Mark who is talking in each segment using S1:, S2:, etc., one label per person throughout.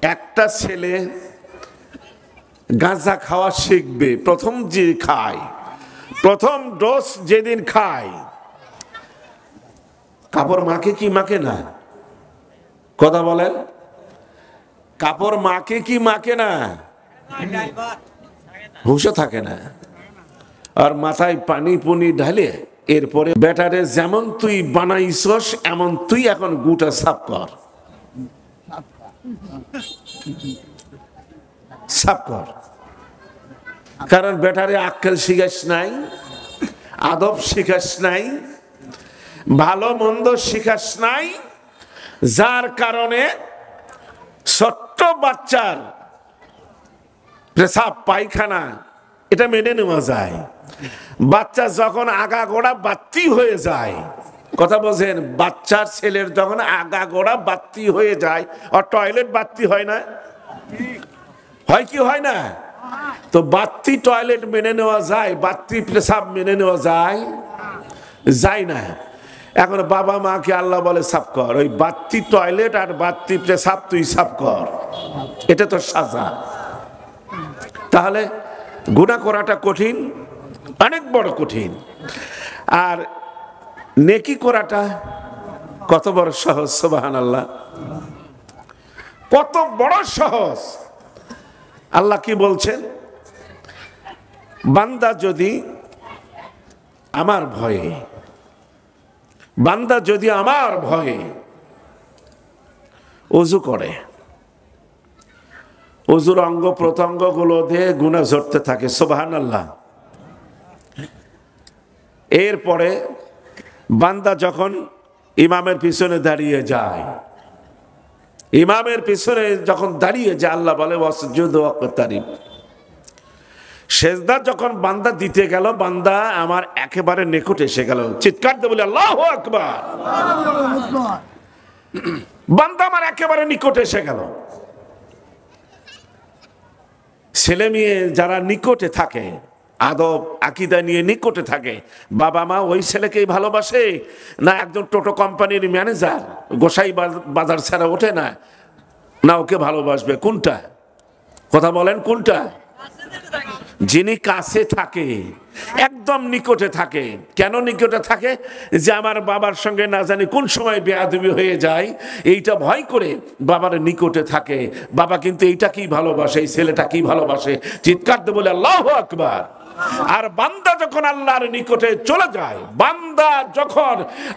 S1: একটা ছেলে গাঁজা খাওয়া শিখবে, প্রথম যে খায়, প্রথম ডোজ যেদিন খায়, কাপড় মাকে কি মাকে না? কথা বলেন, কাপড় মাকে কি মাকে না? হুঁশও থাকে না। আর মাথায় পানি পুনি ঢালে এরপরে বেটারে যেমন তুই বানাইছস এমন তুই এখন গুটা সাফ কর, সাফ কর। কারণ বেটারে আক্কেল শিখাস নাই, আদব শিখাস নাই, ভালো মন্দ শিখাস নাই, যার কারণে ছোট্ট বাচ্চার পেশাব পায়খানা এটা মেনে নেওয়া যায়। বাচ্চা যখন আগাগোড়া বাত্তি হয়ে যায়, কথা বলছেন, বাচ্চার ছেলের যখন আগাগোড়া বাত্তি হয়ে যায়, আর টয়লেট বাত্তি হয় না, হয় কি হয় না? তো বাত্তি টয়লেট মেনে নেওয়া যায়, বাত্তি পেশাব মেনে নেওয়া যায়, যায় না। এখন বাবা মাকে আল্লাহ বলে সাফ কর, ওই বাত্তি টয়লেট আর বাত্তি পেশাব তুই সাফ কর, এটা তো সাজা। তাহলে গুনাহ করাটা কঠিন, অনেক বড় কঠিন। আর নেকি করাটা কত বড় সহজ, সুবহানাল্লাহ, কত বড় সহজ। আল্লাহ কি বলছেন? বান্দা যদি আমার ভয়ে, বান্দা যদি আমার ভয়ে ওযু করে, ওযুর অঙ্গ প্রত্যঙ্গ গুলো দিয়ে গুনাহ ঝরতে থাকে, সুবহানাল্লাহ। এরপরে বান্দা যখন ইমামের পিছনে দাঁড়িয়ে যায়, ইমামের পিছনে যখন দাঁড়িয়ে যায়, আল্লাহ বলে ওয়াসজুদু ওয়াকতারিব। সেজদা যখন বান্দা দিতে গেল, বান্দা আমার একেবারে নিকটে এসে গেল, চিৎকার দিয়ে বলে আল্লাহু আকবার। বান্দা আমার একেবারে নিকটে এসে গেল। ছেলে মেয়ে যারা নিকটে থাকে, আদব আকীদা নিয়ে নিকটে থাকে, বাবা মা ওই ছেলেকেই ভালোবাসে না একজন টোটো কোম্পানির ম্যানেজার গোসাই বাজার ছাড়া ওঠে না, না ওকে ভালোবাসবে? কোনটা? কথা বলেন, কোনটা? যিনি কাছে থাকে, একদম নিকটে থাকে। কেন নিকটে থাকে? যে আমার বাবার সঙ্গে না জানি কোন সময় বেয়াদবি হয়ে যায়, এইটা ভয় করে বাবার নিকটে থাকে। বাবা কিন্তু এইটা কি ভালোবাসে, এই ছেলেটা কি ভালোবাসে, চিৎকার দিয়ে বলে আল্লাহু আকবার। আর বান্দা যখন আল্লাহর নিকটে চলে যায়, বান্দা যখন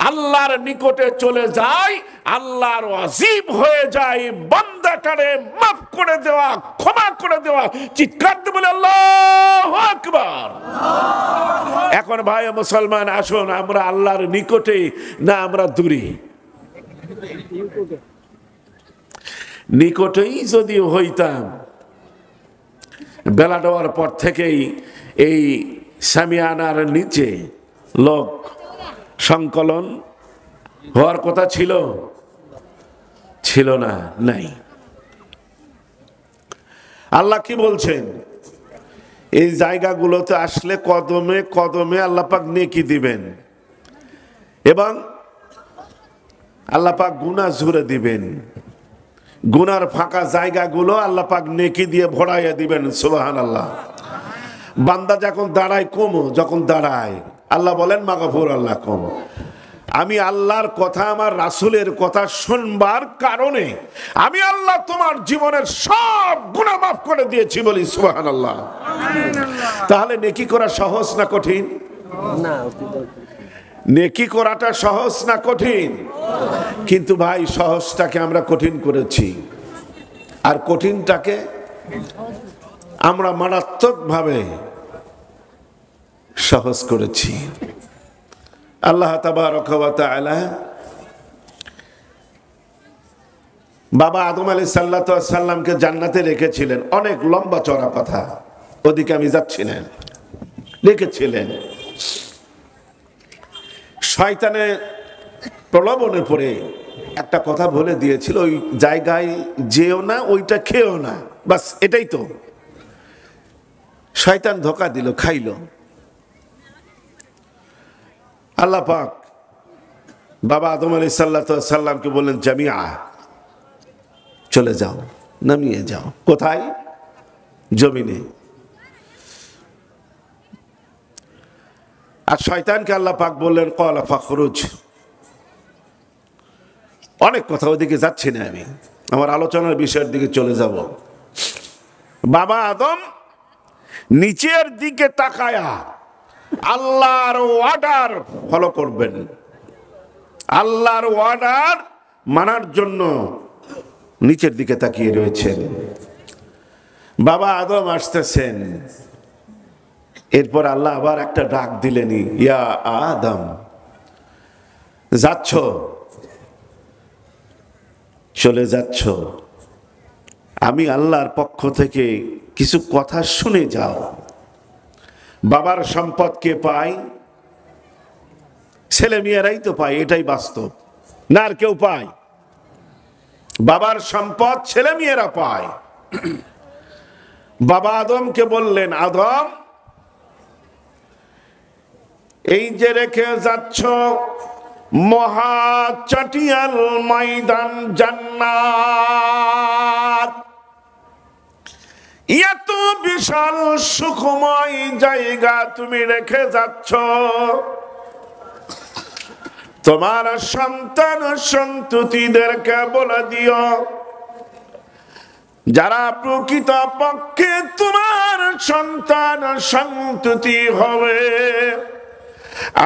S1: আল্লাহর নিকটে চলে যায়, আল্লাহর ওয়াজিব হয়ে যায় বান্দাটারে মাফ করে দেওয়া, ক্ষমা করে দেওয়া, চিৎকার দিয়ে বলে আল্লাহু আকবার। এখন ভাই মুসলমান, আসুন আমরা আল্লাহর নিকটে না আমরা দূরে? নিকটেই যদি হইতাম, বেলা দেওয়ার পর থেকেই এই সামিয়ানার নিচে লোক সংকলন হওয়ার কথা ছিল, ছিল না, নাই। আল্লাহ কি বলছেন? এই জায়গাগুলোতে আসলে কদমে কদমে আল্লাহ পাক নেকি দিবেন এবং আল্লাহ পাক গুনাহ ঝুরে দিবেন। গুনার ফাঁকা জায়গাগুলো আল্লাহ পাক নেকি দিয়ে ভরাইয়া দিবেন, সুবহানাল্লাহ। বান্দা যখন দাঁড়ায়, কমো যখন দাঁড়ায়, আল্লাহ বলেন মাগফুর আল্লাহ কম। আমি আল্লাহর কথা, আমার রাসূলের কথা শুনবার কারণে আমি আল্লাহ তোমার জীবনের সব গুনাহ মাফ করে দিয়েছি, বলি সুবহানাল্লাহ। তাহলে নেকি করা সহজ না কঠিন? না, নেকি করাটা সহজ না কঠিন? কিন্তু ভাই সহজটাকে আমরা কঠিন করেছি, আর কঠিনটাকে আমরা মারাত্মকভাবে সহজ করেছি। আল্লাহ তাবারক ওয়া তাআলা বাবা আদম আলাইহিস সালামকে জান্নাতে রেখেছিলেন, অনেক লম্বা চড়া কথা, ওদিকে আমি যাচ্ছি না, রেখেছিলেন। শয়তানের প্রলোভনে পড়ে একটা কথা বলে দিয়েছিল, ওই জায়গায় যেও না, ওইটা খেও না, বাস এটাই তো। শয়তান ধোঁকা দিল, খাইল। আল্লাহ পাক বাবা আদম আলাইহিস সালামকে বললেন জামিয়া, চলে যাও। নামিয়ে যাও। কোথায়? জমিনে। আর শয়তানকে আল্লাহ পাক বললেন ক্বালা ফাখরুজ। অনেক কথা, ওদিকে যাচ্ছি না আমি, আমার আলোচনার বিষয়ের দিকে চলে যাব। বাবা আদম নিচের দিকে তাকায়া আল্লাহর অর্ডার ফলো করবেন, আল্লাহর অর্ডার মানার জন্য নিচের দিকে তাকিয়ে রয়েছেন। বাবা আদম আসতেছেন, এরপর আল্লাহ আবার একটা ডাক দিলেন, ইয়া আদম, যাচ্ছ, চলে যাচ্ছ, আমি আল্লাহর পক্ষ থেকে কিছু কথা শুনে যাও। বাবার সম্পদ কে পায়? ছেলে মেয়েরাই তো পায়, এটাই বাস্তব, না আর কেউ পায়? বাবার সম্পদ ছেলে মেয়েরা পায়। বাবা আদমকে বললেন, আদম এই যে রেখে যাচ্ছ মহা চাটিয়াল ময়দান জান্নাত, এত বিশাল সুখময় জায়গা তুমি রেখে যাচ্ছ, তোমার সন্তান সন্ততিদেরকে বলে দিও, যারা প্রকৃত পক্ষে তোমার সন্তান সন্ততি হবে,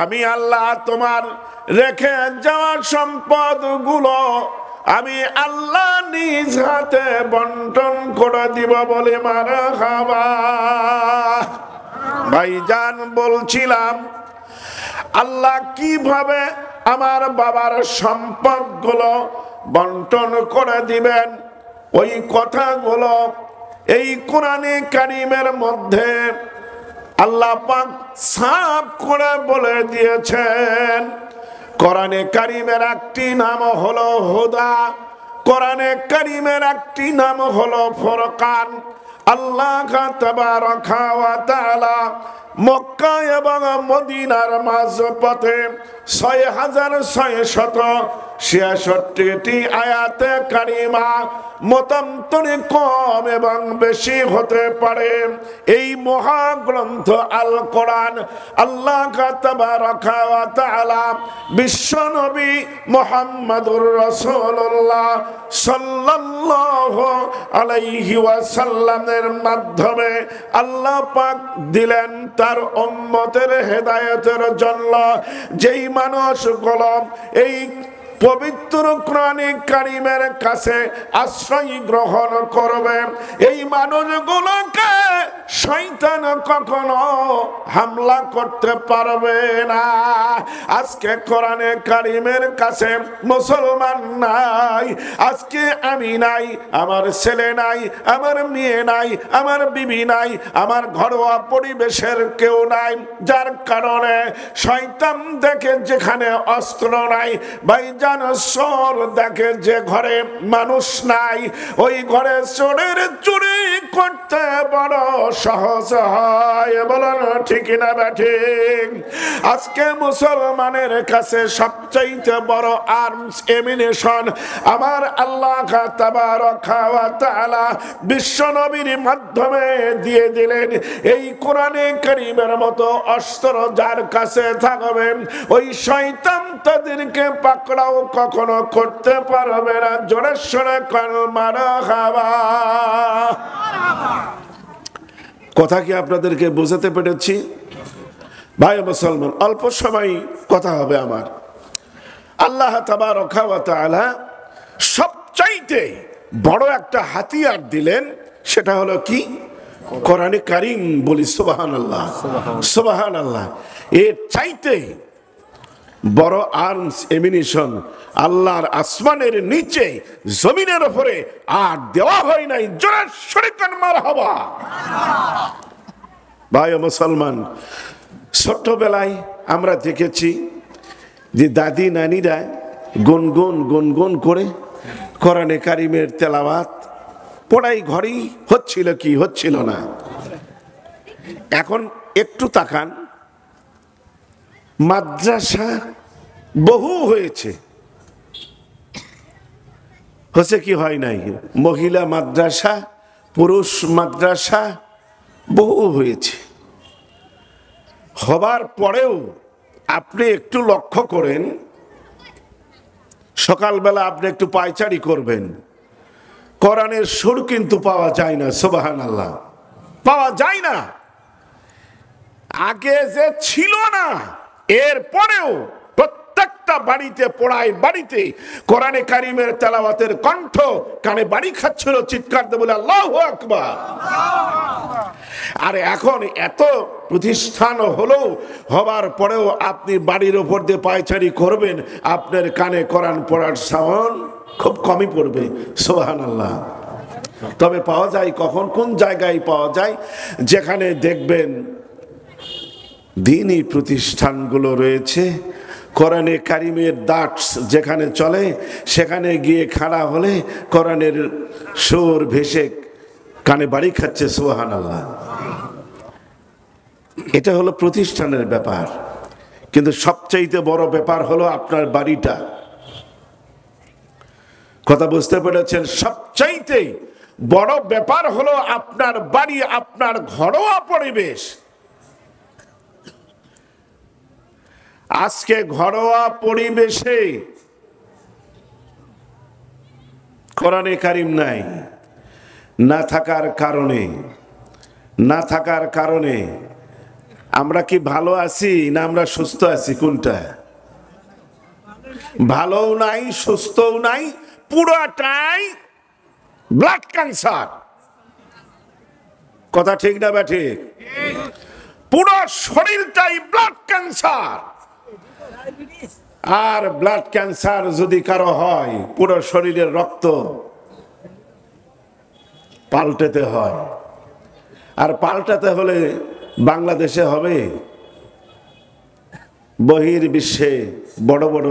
S1: আমি আল্লাহ তোমার রেখে যাওয়া সম্পদ গুলো আমি আল্লাহ নিজ হাতে বন্টন করে দিব বলে মারহাবা। ভাইজান বলছিলাম আল্লাহ কিভাবে আমার বাবার সম্পদ গুলো বন্টন করে দিবেন, ওই কথাগুলো এই কোরআনে কারীমের মধ্যে আল্লাহ পাক সাফ করে বলে দিয়েছেন। কোরআনে কারীমের একটি নাম হলো হুদা, কোরআনে কারীমের একটি নাম হলো ফুরকান। আল্লাহ তাবারাকা ওয়া তাআলা মক্কা এবং মদিনার মাঝপথে 6666টি আয়াতে কারিমা, মতান্তরে কম এবং বেশি হতে পারে, এই মহাগ্রন্থ আল কোরআন আল্লাহ তাবারাকা ওয়া তাআলা বিশ্বনবী মুহাম্মদুর রাসূলুল্লাহ সাল্লাল্লাহু আলাইহি ওয়াসাল্লামের মাধ্যমে আল্লাহ পাক দিলেন তার উম্মতের হেদায়েতের জন্য। যেই মানুষগুলো এই পবিত্র কোরআনে কারীমের কাছে আশ্রয় গ্রহণ করবে, এই মানুষগুলোকে শয়তান কখনো হামলা করতে পারবে না। আজকে কোরআনে কারীমের কাছে মুসলমান নাই, আজকে আমি নাই, আমার ছেলে নাই, আমার মেয়ে নাই, আমার বিবি নাই, আমার ঘরোয়া পরিবেশের কেউ নাই, যার কারণে শয়তান দেখে যেখানে অস্ত্র নাই, ভাইজান চোর দেখে যে ঘরে মানুষ নাই, ওই ঘরে চোরের চুরি করতে বড় সহজ হয়। বলেন ঠিক না ঠিক? আজকে মুসলমানের কাছে সবচাইতে বড় আর্মস এমিনেশন আমার আল্লাহ তাবারাকা ওয়া তাআলা বিশ্ব নবীর মাধ্যমে দিয়ে দিলেন। এই কোরআনে কারীমের মতো অস্ত্র যার কাছে থাকবে, ওই শয়তান তাদেরকে পাকড়াও কখনো করতে পারবে না। জোরে সোরে কল মারহাবা। কথা কি আপনাদেরকে বোঝাতে পেরেছি? ভাই মুসলমান, অল্প সময় কথা হবে আমার। আল্লাহ তাবারাকা ওয়া তাআলা সবচাইতে বড় একটা হাতিয়ার দিলেন, সেটা হলো কি? কোরআনে কারীম। বলি সুবহানাল্লাহ, সুবহানাল্লাহ। এর চাইতে বড় আর্মস এমিনেশন আল্লাহর আসমানের নিচে জমিনের উপরে আর দেওয়া হয় নাই। জোরে শরীকান মারহাবা। ভাই মুসলমান, ছোট্টবেলায় আমরা দেখেছি যে দাদি নানিরা গুনগুন গুনগুন করে কোরআনে কারীমের তেলাওয়াত পড়াই ঘরেই হচ্ছিল কি হচ্ছিল না। এখন একটু তাকান, মাদ্রাসা বহু হয়েছে, হচ্ছে কি হয় নাই? মহিলা মাদ্রাসা, পুরুষ মাদ্রাসা বহু হয়েছে। হবার পরেও আপনি একটু লক্ষ্য করেন, সকালবেলা আপনি একটু পায়চারি করবেন, কোরআনের সুর কিন্তু পাওয়া যায় না। সুবহানাল্লাহ, পাওয়া যায় না। আগে যে ছিল না, এর পরেও প্রত্যেকটা বাড়িতে, পড়ায় বাড়িতে কোরআনে কারিমের তেলাওয়াতের কণ্ঠ কানে বাড়ি খাচ্ছিল। চিৎকার দিয়ে বলে আল্লাহু আকবার। আর এখন এত প্রতিষ্ঠান হলো, হবার পরেও আপনি বাড়ির ওপর দিয়ে পায়চারি করবেন, আপনার কানে কোরআন পড়ার সাউন্ড খুব কমই পড়বে। সুবহানাল্লাহ। তবে পাওয়া যায় কখন, কোন জায়গায় পাওয়া যায়? যেখানে দেখবেন দ্বীনি প্রতিষ্ঠানগুলো রয়েছে, কোরআনে কারিমের দার্স যেখানে চলে, সেখানে গিয়ে খাড়া হলে কোরআনের সুর ভেসে কানে বাড়ি খাচ্ছে। সুবহানাল্লাহ। এটা হলো প্রতিষ্ঠানের ব্যাপার, কিন্তু সবচাইতে বড় ব্যাপার হলো আপনার বাড়িটা। কথা বুঝতে পেরেছেন? সবচাইতে বড় ব্যাপার হলো আপনার বাড়ি, আপনার ঘরোয়া পরিবেশ। আজকে ঘরোয়া পরিবেশে কোরআনে কারিম নাই, না থাকার কারণে আমরা কি ভালো আছি না আমরা সুস্থ আছি? কোনটা? ভালোও নাই, সুস্থও নাই, পুরোটাই ব্লাড ক্যান্সার। কথা ঠিক না বা ঠিক? পুরো শরীরটাই ব্লাড ক্যান্সার। আর ব্লাড ক্যান্সার যদি কারো হয়, পুরো শরীরের রক্ত পাল্টাতে হয়। আর পাল্টাতে হলে বাংলাদেশে হবে, বহির্বিশ্বে বড় বড়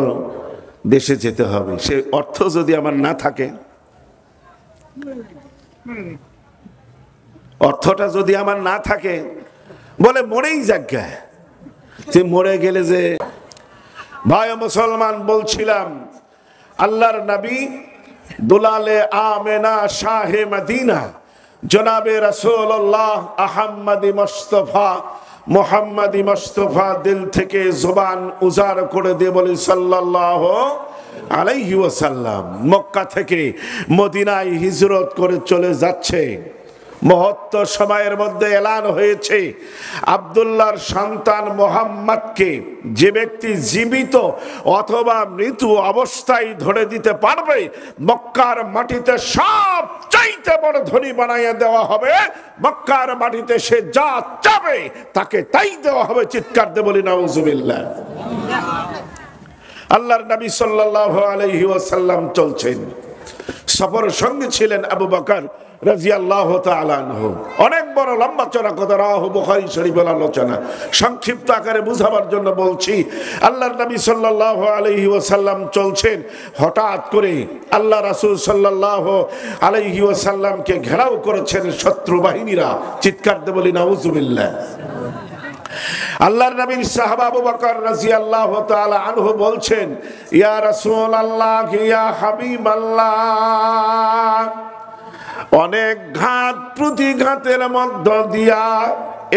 S1: দেশে যেতে হবে। সে অর্থ যদি আমার না থাকে, অর্থটা যদি আমার না থাকে, বলে মরেই যাজ্ঞা। তুই মরে গেলে যে ভাই মুসলমান, বলছিলাম আল্লাহর নবী দুলালে আমেনা শাহে মদিনা জনাবে রাসূলুল্লাহ আহমদি মুস্তাফা মোহাম্মদি মুস্তাফা দিল থেকে জবান উজাড় করে দিয়ে বলি সাল্লাল্লাহু আলাইহি ওয়াসাল্লাম মক্কা থেকে মদিনায় হিজরত করে চলে যাচ্ছে। মহত্ব সময়ের মধ্যে এলান হয়েছে, আব্দুল্লাহর সন্তান মোহাম্মদকে যে ব্যক্তি জীবিত অথবা মৃত অবস্থায় ধরে দিতে পারবে, মক্কার মাটিতে সব চাইতে বড় ধনী বানাইয়া দেওয়া হবে। মক্কার মাটিতে সে যা চাবে তাকে তাই দেওয়া হবে। চিৎকার দিয়ে বলি নাউজুবিল্লাহ। আল্লাহর নবী সাল্লাল্লাহু আলাইহি ওয়াসাল্লাম চলছেন, সফর সঙ্গে ছিলেন আবু বকর রাদিয়াল্লাহু তাআলা আনহু। অনেক বড় লম্বা চড়া কথা, রাওয়াহু বুখারী শরীফের আলোচনা সংক্ষিপ্ত আকারে বুঝাবার জন্য বলছি। আল্লাহর নবী সাল্লাল্লাহু আলাইহি ওয়াসাল্লাম চলছেন, হঠাৎ করে আল্লাহ রাসূল সাল্লাল্লাহু আলাইহি ওয়াসাল্লামকে ঘেরাও করেছেন শত্রু বাহিনীরা। চিৎকার দিয়ে বলি নাউজুবিল্লাহ। আল্লাহর নবীর সাহাবা আবু বকর রাদিয়াল্লাহু তাআলা আনহু বলছেন, ইয়া রাসূলুল্লাহ, ইয়া হাবিবাল্লাহ, অনেক ঘাত প্রতিঘাতের মধ্য দিয়া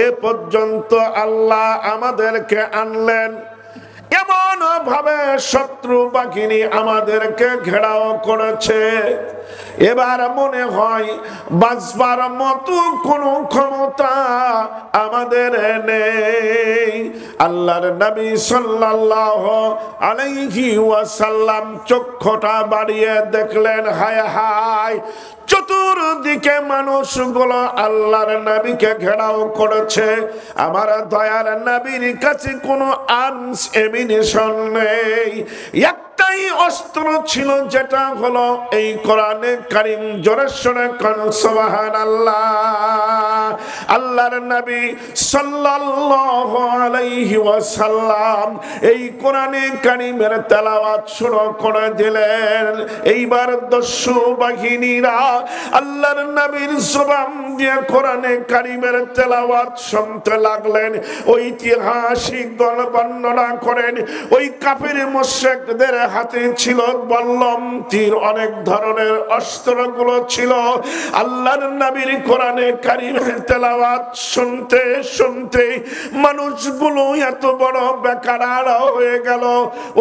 S1: এ পর্যন্ত আল্লাহ আমাদেরকে আনলেন। এমন ভাবে শত্রু বাহিনী আমাদেরকে ঘেরাও করেছে, এবার মনে হয় বাঁচবার মতো কোনো ক্ষমতা আমাদের নেই। আল্লাহর নবী সাল্লাল্লাহু আলাইহি ওয়াসাল্লাম চক্ষুটা বাড়িয়ে দেখলেন, হায় হায়, চতুর্দিকে মানুষগুলো আল্লাহর নবীকে ঘেরাও করেছে। আমার দয়ার নবীর কাছে কোনো আর্মস এমিনেশন নেই, একটাই অস্ত্র ছিল, যেটা হলো এই কোরআনে কারীম। জোরে শুনে কোন সুবহানাল্লাহ। আল্লাহর নবী সাল্লাল্লাহু আলাইহি ওয়াসাল্লাম এই কোরআনে কারীমের তেলাওয়াত শুরু করে দিলেন। এইবার দস্যু বাহিনীরা আল্লাহর নবীর জবান দিয়ে কোরআনে কারীমের তেলাওয়াত শুনতে লাগলেন। ঐতিহাসিক গণ বর্ণনা করেন, ওই কাফির মুশরিকদের হাত হাতে ছিল বল্লম, তীর, অনেক ধরনের অস্ত্রগুলো ছিল। আল্লাহর নবীর কোরআনে কারীমের তেলাওয়াত শুনতে শুনতে মানুষগুলো এত বড় বেকারা হয়ে গেল।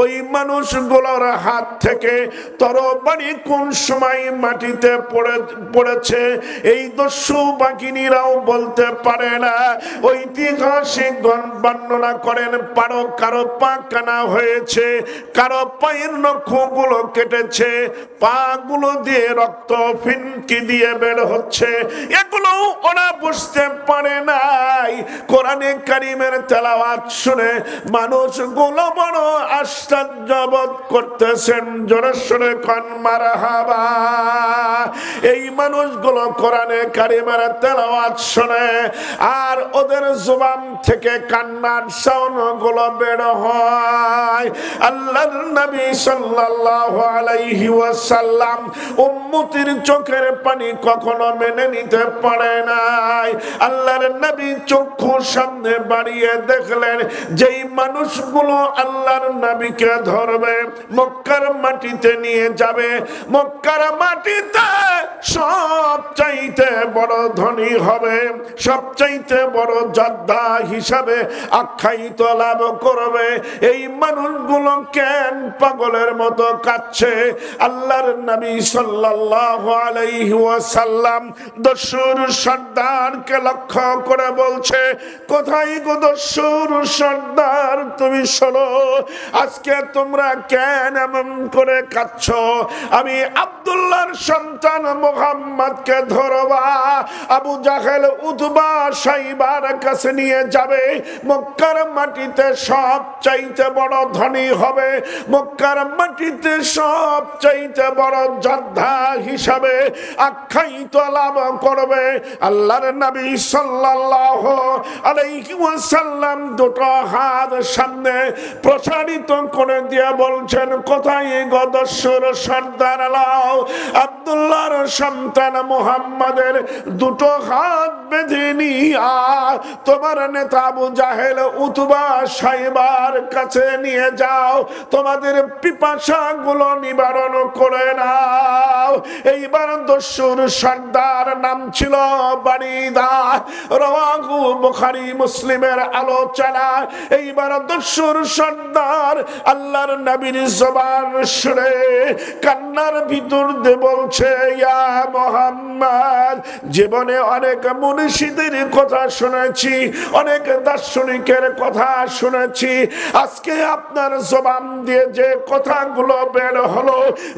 S1: ওই মানুষগুলোর হাত থেকে তরবারি কোন সময় মাটিতে পড়েছে এই দস্যু বাহিনীরাও বলতে পারে না। ঐতিহাসিকগণ বর্ণনা করেন, কারো পা কানা হয়েছে, কারো পায়ের নখগুলো কেটেছে, পা গুলো দিয়ে রক্ত ফিনকি দিয়ে বের হচ্ছে। এগুলো ওরা বুঝতে পারে নাই। কোরআনে কারীমের তেলাওয়াত শুনে মানুষগুলো বড় আশ্চর্যবোধ করতেছেন। জোরে সোরে কোন মারহাবা। এই মানুষগুলো কোরআনে কারীমের তেলাওয়াত শুনে আর ওদের জবান থেকে কান্নার সাউন্ড গুলো বের হয়। আল্লাহর নবী সাল্লাল্লাহু আলাইহি ওয়াসাল্লাম উম্মতের চোখের পানি কখনো মেনে নিতে পারে নাই। আল্লাহর নবী চক্ষু সামনে বাড়িয়ে দেখলেন যেই মানুষগুলো আল্লাহর নবীকে ধরবে, মক্কার মাটিতে নিয়ে যাবে, মক্কার মাটিতে সবচাইতে বড় ধনী হবে, সবচাইতে বড় যোদ্ধা হিসাবে আখ্যায়িত লাভ করবে, এই মানুষগুলো কেন পাগলের মতো কাঁদছে? আল্লাহর নবী সাল্লাল্লাহু আলাইহি ওয়াসাল্লাম দস্যুর সর্দারকে লক্ষ্য করে বলছে, কোথায় গো দস্যুর সর্দার, তুমি শোনো, আজকে তোমরা কেন এমন করে কাঁদছো? আমি আব্দুল্লাহর সন্তান মুহাম্মদকে ধরবা, আবু জাহেল, উতবা, সাইবার কাছে নিয়ে যাবে, মক্কার মাটিতে সব চাইতে বড় ধনী হবে, মক্কার মাটিতে সব চাইতে বড় যোদ্ধা হিসাবে আখ্যায়িত লাভ করবে। আল্লাহর নবী সাল্লাল্লাহু আলাইহি ওয়াসাল্লাম দুটো হাত সামনে প্রসারিত করে দিয়ে বলছেন, কোথায় গো দস্যুর সর্দার? লাও আব্দুল্লাহর সন্তান মুহাম্মাদের দুটো হাত বেঁধে নিয়া তোমার নেতা আবু জাহেল, উতবা, সাইবার কাছে নিয়ে যাও, তোমাদের পিপাসা গুলো নিবারণ করে নাও। এইবার দস্যুর সর্দার নাম ছিল বারিদা, রাওয়াহু বুখারী মুসলিমের আলোচনা। এইবার দস্যুর সর্দার আল্লাহর নবীর জবান শুনে কান্নার ভিতর দিয়ে বলছে, ইয়া মুহাম্মদ, জীবনে অনেক মুনিশিদের কথা শুনেছি, অনেক দার্শনিকের কথা শুনেছি, আজকে আপনার জবান দিয়ে যে কথাগুলো বের হলো,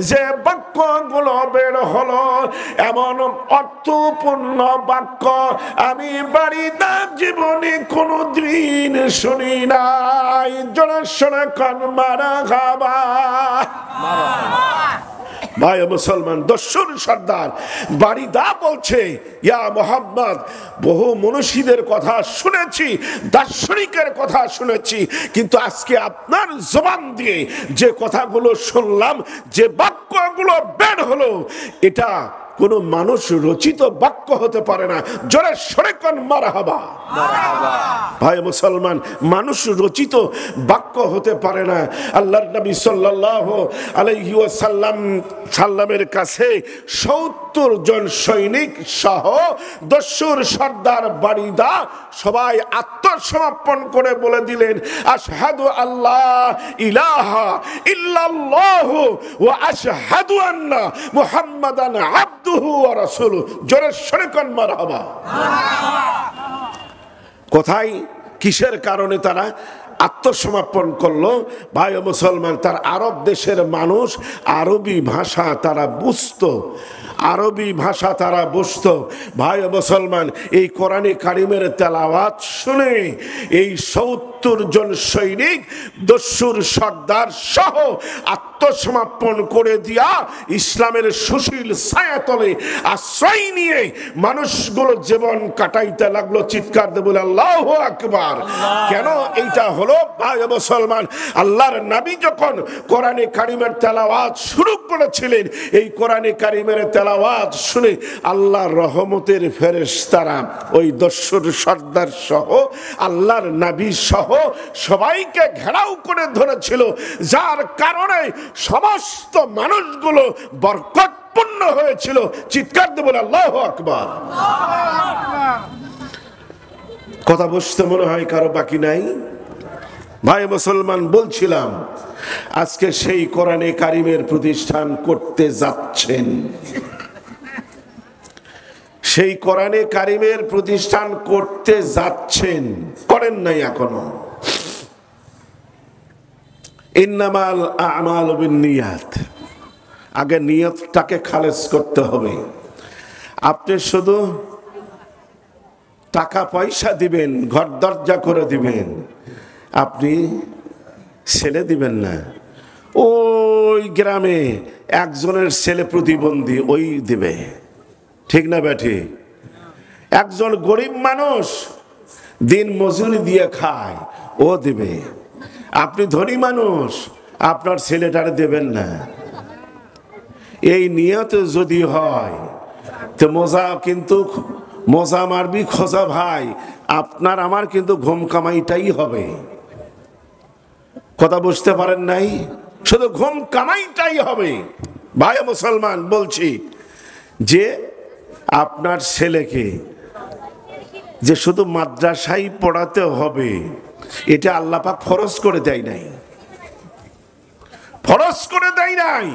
S1: যে বাক্যগুলো বের হলো, এমন অর্থপূর্ণ বাক্য আমি বারিদা জীবনে কোনদিন শুনি নাই। জোরে সোরে কোন মারহাবা। ভাই মুসলমান, দস্যুর সর্দার বারিদা বলছে, ইয়া মুহাম্মদ, বহু মনীষীদের কথা শুনেছি, দার্শনিকের কথা শুনেছি, কিন্তু আজকে আপনার জবান দিয়ে যে কথাগুলো শুনলাম, যে বাক্যগুলো বের হলো, এটা কোন মানুষ রচিত বাক্য হতে পারে না। জোরে সোরে কোন মারহাবা। ভাই মুসলমান, মানুষ রচিত বাক্য হতে পারে না। আল্লাহর নবী সাল্লাল্লাহু আলাইহি ওয়াসাল্লামের কাছে 70 জন সৈনিক সহ দস্যুর সর্দার বারিদা সবাই আত্মসমর্পণ করে বলে দিলেন, আশহাদু আল্লাহ ইলাহা ইল্লাল্লাহু ওয়া আশহাদু আন্না মুহাম্মাদান আবদুহু ওয়া রাসূলুহু। জোরে সোরে কোন মারহাবা। কোথায়, কিসের কারণে তারা আত্মসমর্পণ করলো? ভাই মুসলমান, তার আরব দেশের মানুষ আরবি ভাষা তারা বুঝতো, আরবি ভাষা তারা বুঝতো। ভাই মুসলমান, এই কোরআনে কারিমের তেলাওয়াত শুনে এই 70 জন সৈনিক দস্যুর সর্দার সহ আত্মসমর্পণ করে দিয়া ইসলামের সুশীল ছায়াতলে আশ্রয় নিয়ে মানুষগুলো জীবন কাটাইতে লাগলো। চিৎকার দিয়ে বলে আল্লাহু আকবার। কেন এইটা হলো? ভাই মুসলমান, আল্লাহর নবী যখন কোরআনে কারিমের তেলাওয়াত শুরু করেছিলেন, এই কোরআনে কারিমের তেলাওয়াত শুনে আল্লাহর রহমতের ফেরেশতারা ওই দস্যুর সর্দার সহ আল্লাহর নবী সহ সবাইকে ঘেরাও করে ধরেছিল, যার কারণে সমস্ত মানুষগুলো বরকতপূর্ণ হয়েছিল। চিৎকার দিয়ে বলে আল্লাহু আকবার। কথা বুঝতে মনে হয় কারো বাকি নাই? ভাই মুসলমান, বলছিলাম আজকে সেই কোরআনে কারিমের প্রতিষ্ঠান করতে যাচ্ছেন, সেই কোরআনে কারিমের প্রতিষ্ঠান করতে যাচ্ছেন, করেন নাই এখনো। ইন্নামাল আমালু বিন্নিয়াত, আগে নিয়তটাকে খালেস করতে হবে। আপনি শুধু টাকা পয়সা দিবেন, ঘর দরজা করে দিবেন, আপনি ছেলে দিবেন না। ওই গ্রামে একজনের ছেলে প্রতিবন্ধী, ওই দিবে, ঠিক না ব্যাঠি? একজন গরিব মানুষ দিন মজুরি দিয়ে খায়, ও দিবে। আপনি ধনী মানুষ, আপনার ছেলেটারে দেবেন না। এই নিয়ত যদি হয় তো মজা মারবি খোঁজা ভাই, আপনার আমার কিন্তু ঘুম কামাইটাই হবে। কথা বুঝতে পারেন নাই? শুধু ঘুম কামাইটাই হবে। ভাই মুসলমান, বলছি যে আপনার ছেলেকে যে শুধু মাদ্রাসায় পড়াতে হবে, এটা আল্লাহ পাক ফরজ করে দেয় নাই, ফরজ করে দেয় নাই।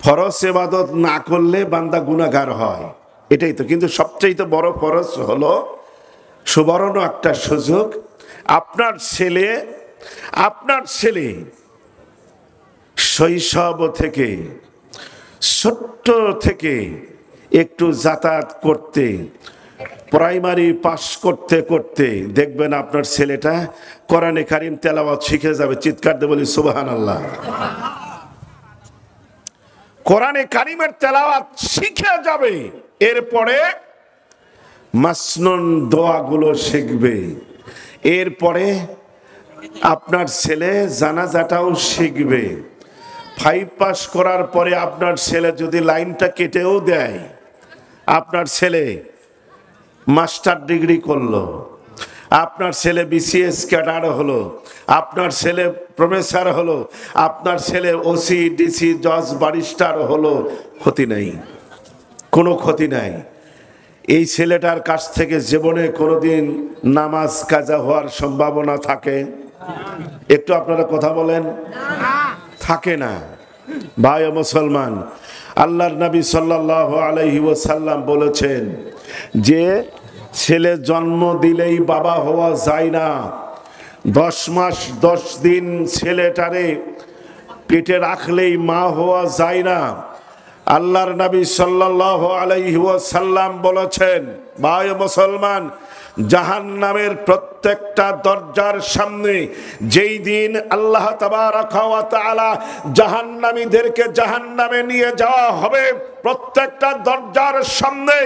S1: ফরজ ইবাদত না করলে বান্দা গুনাহগার হয়, এটাই তো। কিন্তু সবচেয়ে বড় ফরজ হলো সুবর্ণ একটা সুযোগ, আপনার ছেলে শৈশব থেকে, ছোট্ট থেকে একটু যাতায়াত করতে, প্রাইমারি পাস করতে করতে দেখবেন আপনার ছেলেটা কোরআনে কারিম তেলাওয়াত শিখে যাবে। চিৎকার দিয়ে বলি সুবহানাল্লাহ। কোরআনে কারিমের তেলাওয়াত শিখে যাবে, এরপরে মাসনুন দোয়াগুলো শিখবে, এরপরে আপনার ছেলে জানাজাটাও শিখবে। 5 পাস করার পরে আপনার ছেলে যদি লাইনটা কেটেও দেয়, আপনার ছেলে মাস্টার ডিগ্রি করলো, আপনার ছেলে বিসিএস ক্যাডার হলো, আপনার ছেলে প্রফেসর হলো, আপনার ছেলে ওসি ডিসি জজ ব্যারিস্টার হলো, ক্ষতি নাই, কোনো ক্ষতি নাই। এই ছেলেটার কাছ থেকে জীবনে কোনোদিন নামাজ কাজা হওয়ার সম্ভাবনা থাকে? একটু আপনারা কথা বলেন, থাকে না। ভাই মুসলমান, আল্লাহর নবী সাল্লাল্লাহু আলাইহি ওয়াসাল্লাম বলেছেন যে ছেলে জন্ম দিলেই বাবা হওয়া যায় না। 10 মাস 10 দিন ছেলেটারে পেটে রাখলেই মা হওয়া যায় না। আল্লাহর নবী সাল্লাল্লাহু আলাইহি ওয়াসাল্লাম বলেছেন, ভাই মুসলমান, জাহান্নামের প্রত্যেকটা দরজার সামনে যেই দিন আল্লাহ তাবারাকা ওয়া তাআলা জাহান্নামীদেরকে জাহান্নামে নিয়ে যাওয়া হবে, প্রত্যেকটা দরজার সামনে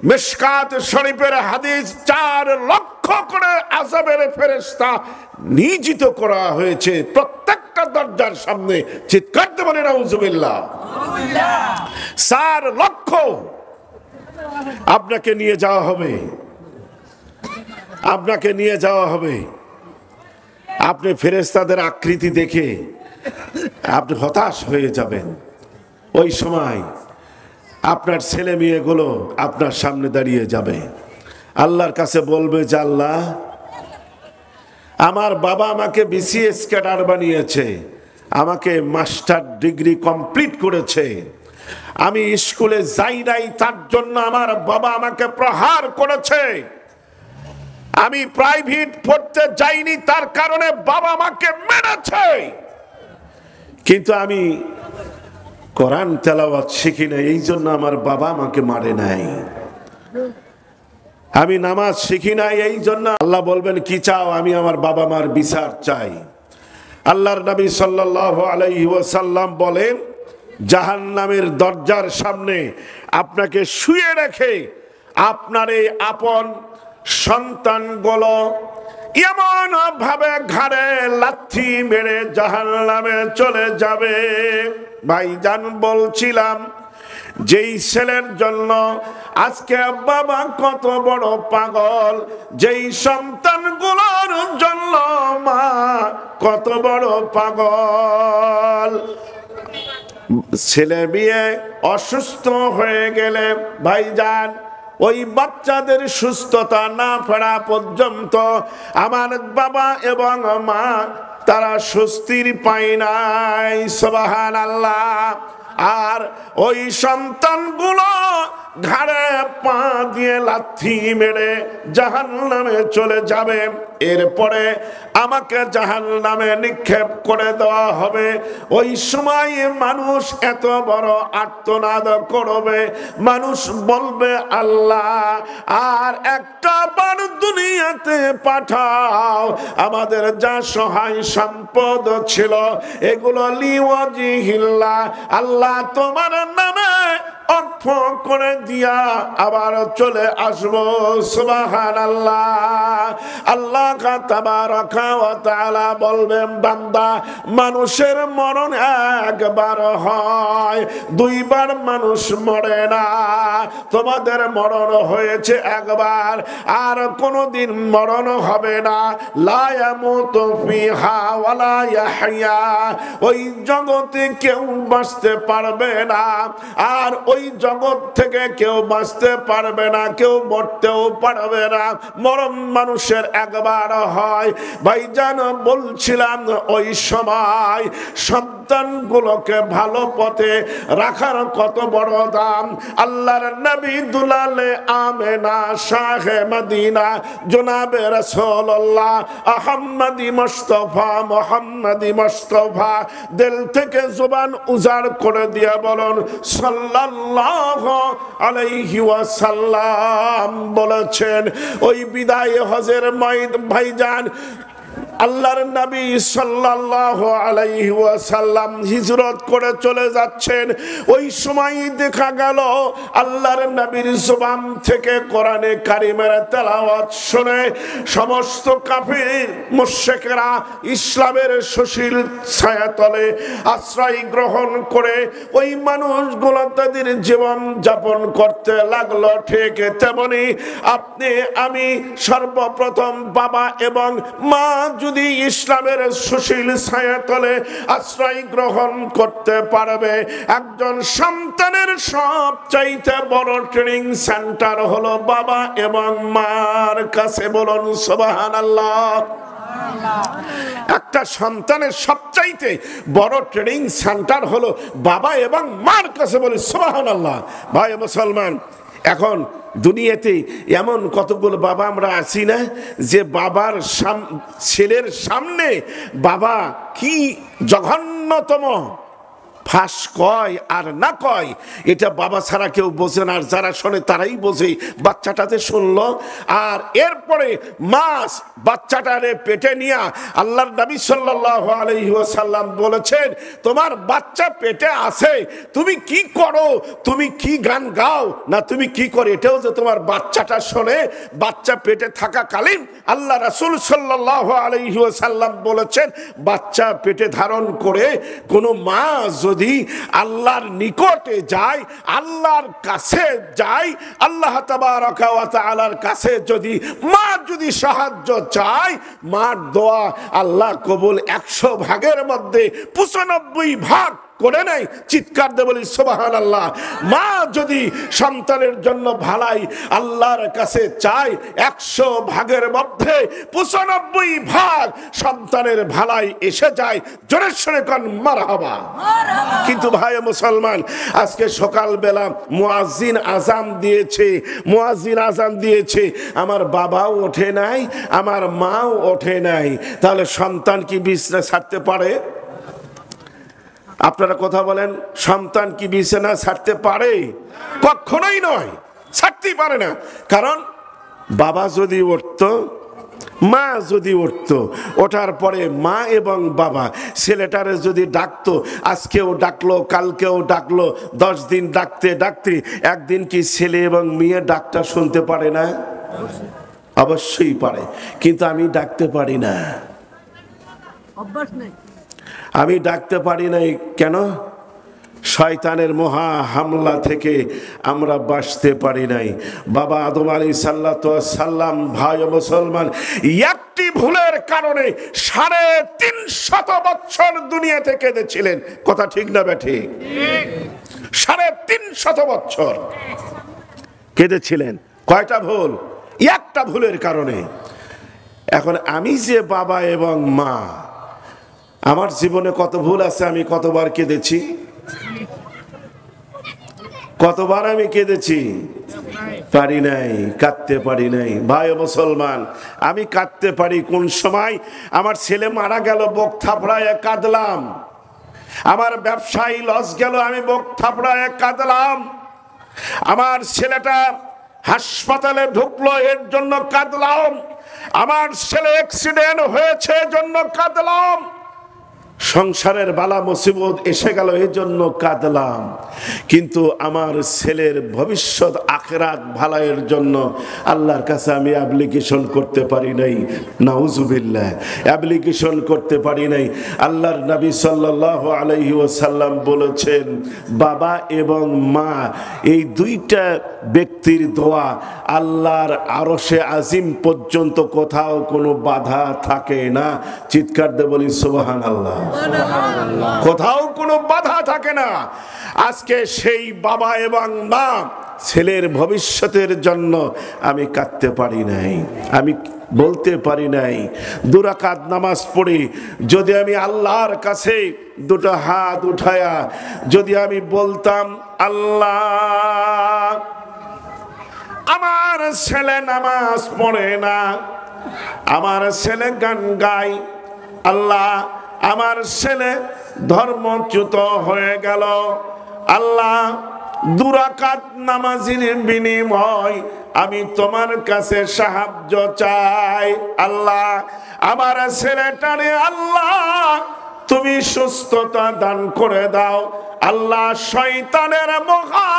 S1: মিশকাত শরীফের হাদিস 4 লক্ষ করে আযাবের ফেরেশতা নিয়োজিত করা হয়েছে প্রত্যেকটা দরজার সামনে। চিৎকার দিয়ে বলেন নাউজুবিল্লাহ। 4 লক্ষ আপনাকে নিয়ে যাওয়া হবে, আপনাকে নিয়ে যাওয়া হবে। আপনি ফেরেশতাদের আকৃতি দেখে আপনি হতাশ হয়ে যাবেন। ওই সময় আপনার ছেলে মেয়েগুলো আপনার সামনে দাঁড়িয়ে যাবে, আল্লাহর কাছে বলবে যে আল্লাহ, আমার বাবা আমাকে বিসিএস ক্যাডার বানিয়েছে, আমাকে মাস্টার ডিগ্রি কমপ্লিট করেছে, আমি স্কুলে যাই নাই তার জন্য আমার বাবা আমাকে প্রহার করেছে, আমি প্রাইভেট পড়তে যাইনি তার কারণে বাবা আমাকে মেরেছে, কিন্তু আমি কোরআন তেলাওয়াত শিখি না এই জন্য আমার বাবা আমাকে মারে নাই, আমি নামাজ শিখি না এই জন্য। আল্লাহ বলবেন কি চাও? আমি আমার বাবা মার বিচার চাই। আল্লাহর নবী সাল্লাল্লাহু আলাইহি ওয়াসাল্লাম বলেন, জাহান্নামের দরজার সামনে আপনাকে শুয়ে রেখে আপনার এই আপন সন্তানগুলো এমন ভাবে ঘাড়ে লাথি মেরে জাহান্নামে চলে যাবে। ভাইজান, বলছিলাম যেই ছেলের জন্য আজকে বাবা কত বড় পাগল, যেই সন্তানগুলোর জন্য মা কত বড় পাগল। ছেলে মেয়ে অসুস্থ হয়ে গেলে ভাইজান, ওই বাচ্চাদের সুস্থতা না ফেরা পর্যন্ত আমার বাবা এবং মা তারা স্বস্তির পায় নাই। সুবহানাল্লাহ। আর ওই সন্তানগুলো ঘাড়ে পা দিয়ে লাথি মেরে জাহান্নামে চলে যাবে। এরপরে আমাকে জাহান্নামে নিক্ষেপ করে দেওয়া হবে। ওই সময় মানুষ এত বড় আর্তনাদ করবে, মানুষ বলবে আল্লাহ আর একটা বার দুনিয়াতে পাঠাও, আমাদের যা সহায় সম্পদ ছিল এগুলো লিওয়াজিহিল্লাহ, আল্লাহ তোমার নামে অর্থ করে দিয়া আবার চলে আসবো। সুবহানাল্লাহ। আল্লাহ তাবারাকা ওয়া তাআলা বলবেন, বান্দা মানুষের মরণ একবার হয়, দুইবার মানুষ মরে না। তোমাদের মরণ হয়েছে একবার, আর কোনোদিন মরণ হবে না। লা ইয়ামুতু ফিহা ওয়া লা ইয়াহইয়া। ওই জগতে কেউ বাঁচতে পারবে না, আর ওই জগৎ থেকে কেউ বাঁচতে পারবে না, কেউ মরতেও পারবে না। মরণ মানুষের একবার হয়। ভাইজান বলছিলাম ওই সময় সন্তানগুলোকে ভালো পথে রাখার কত বড় দাম। আল্লাহর নবী দুলালে আমেনা শাহে মদিনা জনাবে রাসূলুল্লাহ আহমদি মুস্তাফা মুহাম্মদি মুস্তাফা দিল থেকে জবান উজাড় করে দিয়ে বলুন সাল্লাল্লাহু আলাইহি ওয়াসাল্লাম বলেছেন, ওই বিদায় হজের ভাইজান আল্লাহর নবী সাল্লাল্লাহু আলাইহি ওয়াসাল্লাম হিজরত করে চলে যাচ্ছেন। ওই সময় দেখা গেল আল্লাহর নবীর জবান থেকে কোরআনে কারিমের তেলাওয়াত শুনে সমস্ত কাফির মুশরিকরা ইসলামের সুশীল ছায়াতলে আশ্রয় গ্রহণ করে ওই মানুষগুলো তাদের জীবন যাপন করতে লাগলো। ঠিক তেমনি আপনি আমি সর্বপ্রথম বাবা এবং মা যদি ইসলামের সুশীল ছায়াতলে আশ্রয় গ্রহণ করতে পারবে, একজন সন্তানের সবচাইতে বড় ট্রেনিং সেন্টার হলো বাবা এবং মার কাছে। বলুন সুবহানাল্লাহ। একটা সন্তানের সবচাইতে বড় ট্রেনিং সেন্টার হলো বাবা এবং মার কাছে। বলি সুবহানাল্লাহ। ভাই মুসলমান, এখন দুনিয়াতে এমন কতগুলো বাবা আমরা আছি না, যে বাবার ছেলের সামনে বাবা কি জঘন্যতম ফাঁস কয় আর না কয়, এটা বাবা ছাড়া কেউ বোঝে না, আর যারা শোনে তারাই বোঝে। বাচ্চাটাতে শুনলো, আর এরপরে মাস বাচ্চাটারে পেটে নিয়ে আল্লাহর নবী সাল্লাল্লাহু আলাইহি ওয়াসাল্লাম বলেছেন, তোমার বাচ্চা পেটে আছে, তুমি কি করো, তুমি কি গান গাও না তুমি কি করো, এটাও যে তোমার বাচ্চাটা শোনে। বাচ্চা পেটে থাকাকালীন আল্লাহ রাসূল সাল্লাল্লাহু আলাইহি ওয়াসাল্লাম বলেছেন, বাচ্চা পেটে ধারণ করে কোনো মা যদি আল্লাহর নিকটে যায়, আল্লাহর কাছে যায়, আল্লাহ তাবারাকা ওয়া তাআলার কাছে যদি মা যদি সাহায্য চায়, মার দোয়া আল্লাহ কবুল 100 ভাগের মধ্যে 95 ভাগ করে নাই। চিৎকার দিয়ে বলি সুবহানাল্লাহ। মা যদি সন্তানের জন্য ভালাই আল্লাহর কাছে চায়, 100 ভাগের মধ্যে 95 ভাগ সন্তানের ভালাই এসে যায়। জোরে সোরে কোন মারহাবা। কিন্তু ভাই মুসলমান, আজকে সকালবেলা মুয়াজ্জিন আযান দিয়েছে, মুয়াজ্জিন আযান দিয়েছে, আমার বাবাও ওঠে নাই, আমার মাও ওঠে নাই, তাহলে সন্তান কি বিছানা ছাড়তে পারে? আপনারা কথা বলেন, সন্তান কি বিছানা ছাড়তে পারে? কখনোই নয়, ছাড়তেই পারে না। কারণ বাবা যদি উঠতো, মা যদি উঠতো, ওঠার পরে মা এবং বাবা ছেলেটারে যদি ডাকতো, আজকেও ডাকলো কালকেও ডাকলো, 10 দিন ডাকতে ডাকতে একদিন কি ছেলে এবং মেয়ে ডাকটা শুনতে পারে না? অবশ্যই পারে। কিন্তু আমি ডাকতে পারি না, অভ্যাস নেই। আমি ডাকতে পারি নাই কেন? শয়তানের মহা হামলা থেকে আমরা বাঁচতে পারি নাই। বাবা আদম আলাইহিস সালাম, ভাই মুসলমান, একটি ভুলের কারণে 350 বছর দুনিয়াতে কেঁদেছিলেন। কথা ঠিক না বেঠিক? 350 বছর কেঁদেছিলেন। কয়টা ভুল? একটা ভুলের কারণে। এখন আমি যে বাবা এবং মা, আমার জীবনে কত ভুল আছে, আমি কতবার কেঁদেছি, কতবার আমি কেঁদেছি, পারি নাই, কাঁদতে পারি নাই। ভাই মুসলমান, আমি কাঁদতে পারি কোন সময়? আমার ছেলে মারা গেল, বুক থাপড়ায় কাঁদলাম। আমার ব্যবসায়ী লস গেল, আমি বুক থাপড়ায় কাঁদলাম। আমার ছেলেটা হাসপাতালে ঢুকলো, এর জন্য কাঁদলাম। আমার ছেলে অ্যাক্সিডেন্ট হয়েছে, এর জন্য কাঁদলাম। সংসারের বালা মুসিবত এসে গেল, এই জন্য কাঁদলাম। কিন্তু আমার ছেলের ভবিষ্যৎ আখিরাত ভালাইয়ের জন্য আল্লাহর কাছে আমি অ্যাপ্লিকেশন করতে পারি নাই। নাউজুবিল্লাহ, অ্যাপ্লিকেশন করতে পারি নাই। আল্লাহর নবী সাল্লাল্লাহু আলাইহি ওয়াসাল্লাম বলেছেন, বাবা এবং মা এই দুইটা ব্যক্তির দোয়া আল্লাহর আরশে আজিম পর্যন্ত কোথাও কোনো বাধা থাকে না। চিৎকার দিয়ে বলি সুবহানাল্লাহ। কোথাও কোনো বাধা থাকে না। আজকে সেই বাবা এবং মা ছেলের ভবিষ্যতের জন্য আমি কাঁদতে পারি নাই, আমি বলতে পারি নাই। 2 রাকাত নামাজ পড়ি, যদি আমি আল্লাহর কাছে দুটো হাত উঠায়া যদি আমি বলতাম, আল্লাহ আমার ছেলে নামাজ পড়ে না, আমার ছেলে গান গায়, আল্লাহ আমার ছেলে ধর্মচ্যুত হয়ে গেল, আল্লাহ 2 রাকাত নামাজের বিনিময় আমি তোমার কাছে সাহায্য চাই। আল্লাহ আমার ছেলেটারে আল্লাহ তুমি সুস্থতা দান করে দাও। আল্লাহ শয়তানের মহা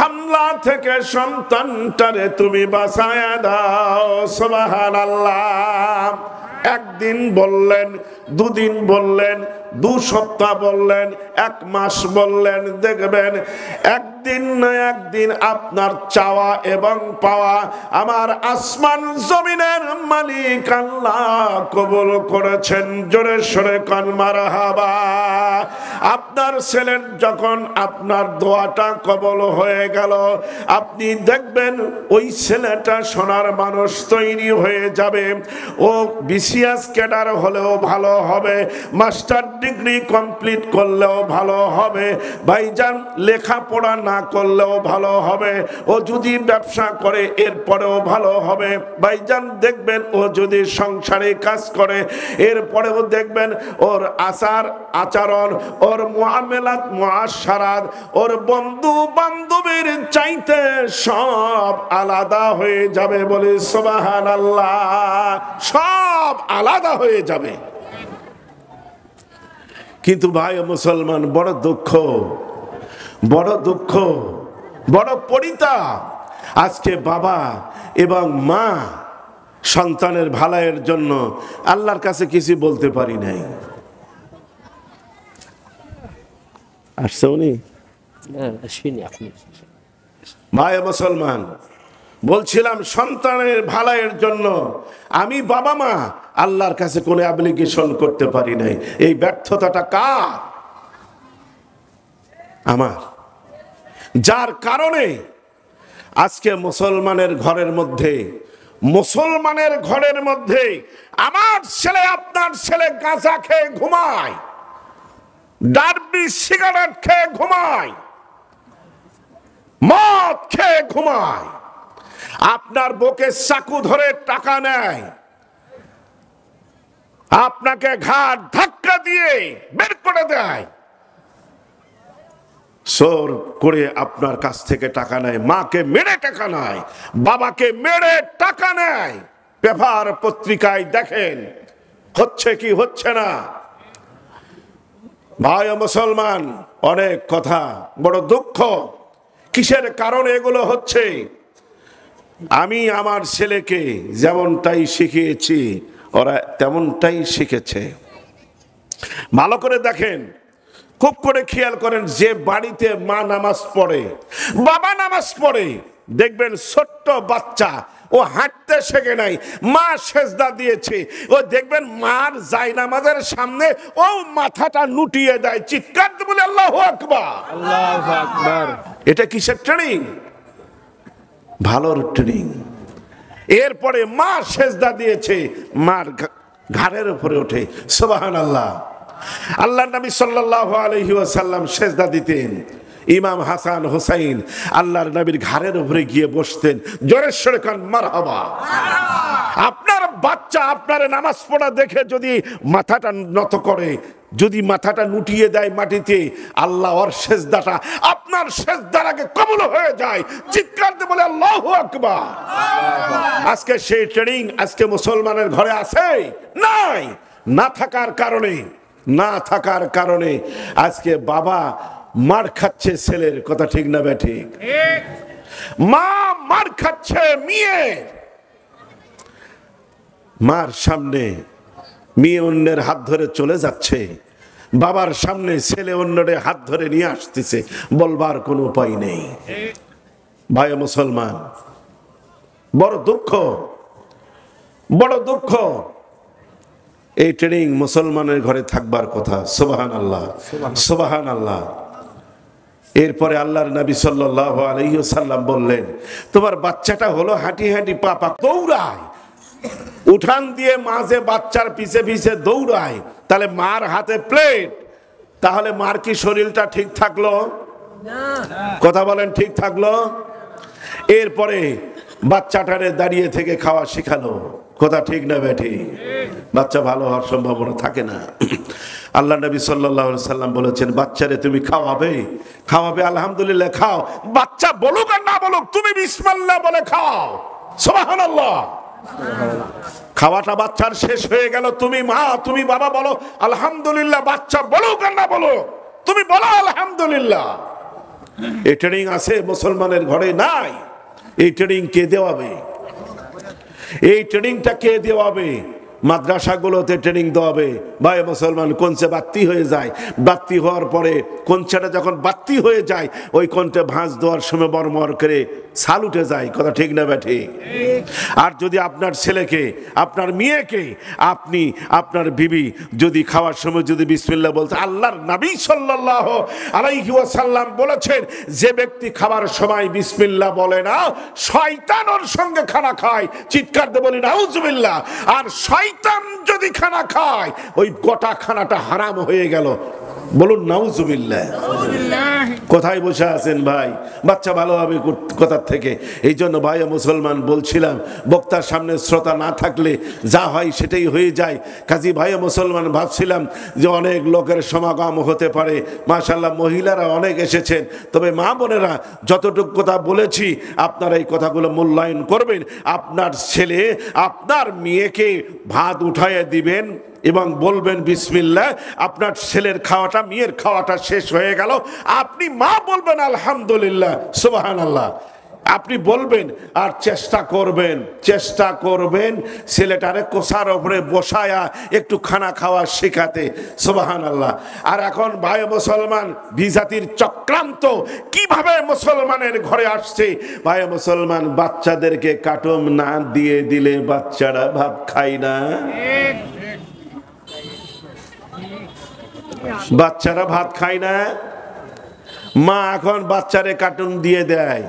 S1: হামলা থেকে সন্তানটারে তুমি বাঁচায়া দাও। সুবহানাল্লাহ। একদিন বললেন, 2 দিন বললেন, 2 সপ্তাহ বললেন, 1 মাস বললেন, দেখবেন একদিন না একদিন আপনার চাওয়া এবং পাওয়া আমার আসমান জমিনের মালিক আল্লাহ কবুল করেছেন। জোরে সরে কান মারহাবা। আপনার ছেলের যখন আপনার দোয়াটা কবুল হয়ে গেল, আপনি দেখবেন ওই ছেলেটা সোনার মানুষ তৈরি হয়ে যাবে। ও বিসিএস ক্যাডার হলেও ভালো হবে, মাস্টার ডিগ্রি কমপ্লিট করলেও ভালো হবে, ভাইজান লেখাপড়া না করলেও ভালো হবে, ও যদি ব্যবসা করে এরপরেও ভালো হবে। ভাইজান দেখবেন ও যদি সংসারে কাজ করে এরপরেও দেখবেন ওর আচার আচরণ, ওর মুআমেলাত মুআশারাত, ওর বন্ধু বান্ধবের চাইতে সব আলাদা হয়ে যাবে। বলে সুবহানাল্লাহ। সব আলাদা হয়ে যাবে। কিন্তু ভাই মুসলমান, বড় দুঃখ, বড় দুঃখ, বড় পরিতাপ, আজকে বাবা এবং মা সন্তানের ভালাইয়ের জন্য আল্লাহর কাছে কিছু বলতে পারি নাই। আসছে উনি? ভাই মুসলমান, বলছিলাম সন্তানের ভালাইয়ের জন্য আমি বাবা মা আল্লাহর কাছে কোনো অ্যাপ্লিকেশন করতে পারি নাই। এই ব্যর্থতাটা কার? আমার। যার কারণে আজকে মুসলমানের ঘরের মধ্যে আমার ছেলে আপনার ছেলে গাঁজা খেয়ে ঘুমায়, ডার্বি সিগারেট খেয়ে ঘুমায়, মদ খেয়ে ঘুমায়, আপনার বুকে চাকু ধরে টাকা নেয়, আপনাকে ঘাট ধাক্কা দিয়ে বের করে দেয়, চোর করে আপনার কাছ থেকে টাকা নেয়, মাকে মেরে টাকা নেয়, বাবাকে মেরে টাকা নেয়। পেপার পত্রিকায় দেখেন, হচ্ছে কি হচ্ছে না? ভাই মুসলমান, অনেক কথা, বড় দুঃখ। কিসের কারণে এগুলো হচ্ছে? আমি আমার ছেলেকে যেমনটাই শিখিয়েছি ওরা তেমনটাই শিখেছে। ভালো করে দেখেন, খুব করে খেয়াল করেন, যে বাড়িতে মা নামাজ পড়ে, বাবা নামাজ পড়ে, দেখবেন ছোট্ট বাচ্চা ও হাঁটতে শেখে নাই, মা সেজদা দিয়েছে, ও দেখবেন মার জায়নামাজের সামনে ও মাথাটা নুটিয়ে দেয়, চিৎকার দিয়ে বলে আল্লাহু আকবার।
S2: আল্লাহু আকবার।
S1: এটা কিসের ট্রেনিং? ভালোর ট্রেনিং। এরপরে মা সেজদা দিয়েছে, মার ঘাড়ের উপরে ওঠে, সুবহানাল্লাহ। আল্লাহর নবী সাল্লাল্লাহু আলাইহি ওয়াসাল্লাম সেজদা দিতেন, ইমাম হাসান হুসাইন আল্লাহর নবীর ঘাড়ের উপরে গিয়ে বসতেন। জোরে সরে কান মারহাবা। আপনার বাচ্চা আপনার নামাজ পড়া দেখে যদি মাথাটা নত করে, যদি মাথাটা নুটিয়ে দেয় মাটিতে, আল্লাহ ওর সেজদাটা আপনার সেজদার আগে কবুল হয়ে যায়, চিৎকার দিয়ে বলে আল্লাহু আকবার। আজকে সেই ট্রেনিং আজকে মুসলমানের ঘরে আছে নাই? না থাকার কারণে আজকে বাবা মার খাচ্ছে ছেলের, কথা ঠিক না বেঠিক? মা মার খাচ্ছে মেয়ের, মার সামনে মেয়ে অন্যের হাত ধরে চলে যাচ্ছে, বাবার সামনে ছেলে অন্যের হাত ধরে নিয়ে আসতেছে, বলবার কোনো উপায় নেই। ভাই মুসলমান, বড় দুঃখ। এই ট্রেনিং মুসলমানের ঘরে থাকবার কথা। সুবহানাল্লাহ, সুবহানাল্লাহ। এরপরে আল্লাহর নবী সাল্লাল্লাহু আলাইহি ওয়াসাল্লাম বললেন, তোমার বাচ্চাটা হলো হাঁটি হাঁটি পা দৌড়ায়, উঠান দিয়ে মাঝে বাচ্চার পিছে পিছে দৌড়ায়, তাহলে মার হাতে প্লেট, তাহলে মার কি শরীরটা ঠিক থাকলো? কথা বলেন, ঠিক থাকলো? এরপরে বাচ্চাটারে দাঁড়িয়ে থেকে খাওয়া শেখালো, কথা ঠিক না বেঠি? বাচ্চা ভালো হওয়ার সম্ভাবনা থাকে না। আল্লাহ নবী সাল্লাল্লাহু আলাইহি সাল্লাম বলেছেন, বাচ্চারে তুমি খাওয়াবে আলহামদুলিল্লাহ খাও, বাচ্চা বলুক আর না বলুক তুমি বিসমিল্লাহ বলে খাও, সুবহানাল্লাহ। খাওয়াটা বাচ্চার শেষ হয়ে গেল, তুমি মা তুমি বাবা বলো আলহামদুলিল্লাহ, বাচ্চা বলুক আর না বলুক তুমি বলো আলহামদুলিল্লাহ। এই ট্রেনিং আছে মুসলমানের ঘরে নাই। এই ট্রেনিং কে দেওয়াবে? এই ট্রেনিংটা কে দেওয়াবে? মাদ্রাসাগুলোতে ট্রেনিং দেওয়াবে। ভাই মুসলমান, কোনছে বাত্তি হয়ে যায়, বাত্তি হওয়ার পরে কোনছেটা যখন বাত্তি হয়ে যায়, ওই কোনটা ভাঁজ দেওয়ার সময় বরমর করে ছাল উঠে যায়, কথা ঠিক না ব্যাঠি? আর যদি আপনার ছেলেকে আপনার মেয়েকে আপনি আপনার বিবি যদি খাওয়ার সময় যদি বিসমিল্লাহ বলতে, আল্লাহর নবী সাল্লাল্লাহু আলাইহি ওয়াসাল্লাম বলেছেন, যে ব্যক্তি খাবার সময় বিসমিল্লাহ বলে না, শয়তান ওর সঙ্গে খানা খায়, চিৎকার দিয়ে বলি নাউজুবিল্লাহ। আর শয়তান যদি খানা খায়, ওই গোটা খানাটা হারাম হয়ে গেল, বলুন নাউজুবিল্লাহ। কোথায় বসে আছেন ভাই? বাচ্চা ভালো হবে কোথার থেকে? এই জন্য ভাই মুসলমান বলছিলাম, বক্তার সামনে শ্রোতা না থাকলে যা হয় সেটাই হয়ে যায়। কাজী ভাই মুসলমান ভাবছিলাম যে অনেক লোকের সমাগম হতে পারে, মাশাআল্লাহ মহিলারা অনেক এসেছেন, তবে মা বোনেরা যতটুকু কথা বলেছি আপনারা এই কথাগুলো মূল্যায়ন করবেন। আপনার ছেলে আপনার মেয়েকে ভাত উঠাইয়া দিবেন এবং বলবেন বিসমিল্লাহ, আপনার ছেলের খাওয়াটা মেয়ের খাওয়াটা শেষ হয়ে গেল, আপনি মা বলবেন আলহামদুলিল্লাহ, সুবহানাল্লাহ, আপনি বলবেন। আর চেষ্টা করবেন ছেলেটারে কোষার উপরে বসায়া একটু খানা খাওয়া শেখাতে, সুবহানাল্লাহ। আর এখন ভাই মুসলমান, বিজাতির চক্রান্ত কিভাবে মুসলমানের ঘরে আসছে। ভাই মুসলমান, বাচ্চাদেরকে কাটুম না দিয়ে দিলে বাচ্চারা ভাত খায় না, বাচ্চারা ভাত খায় না। মা এখন বাচ্চারে কার্টুন দিয়ে দেয়।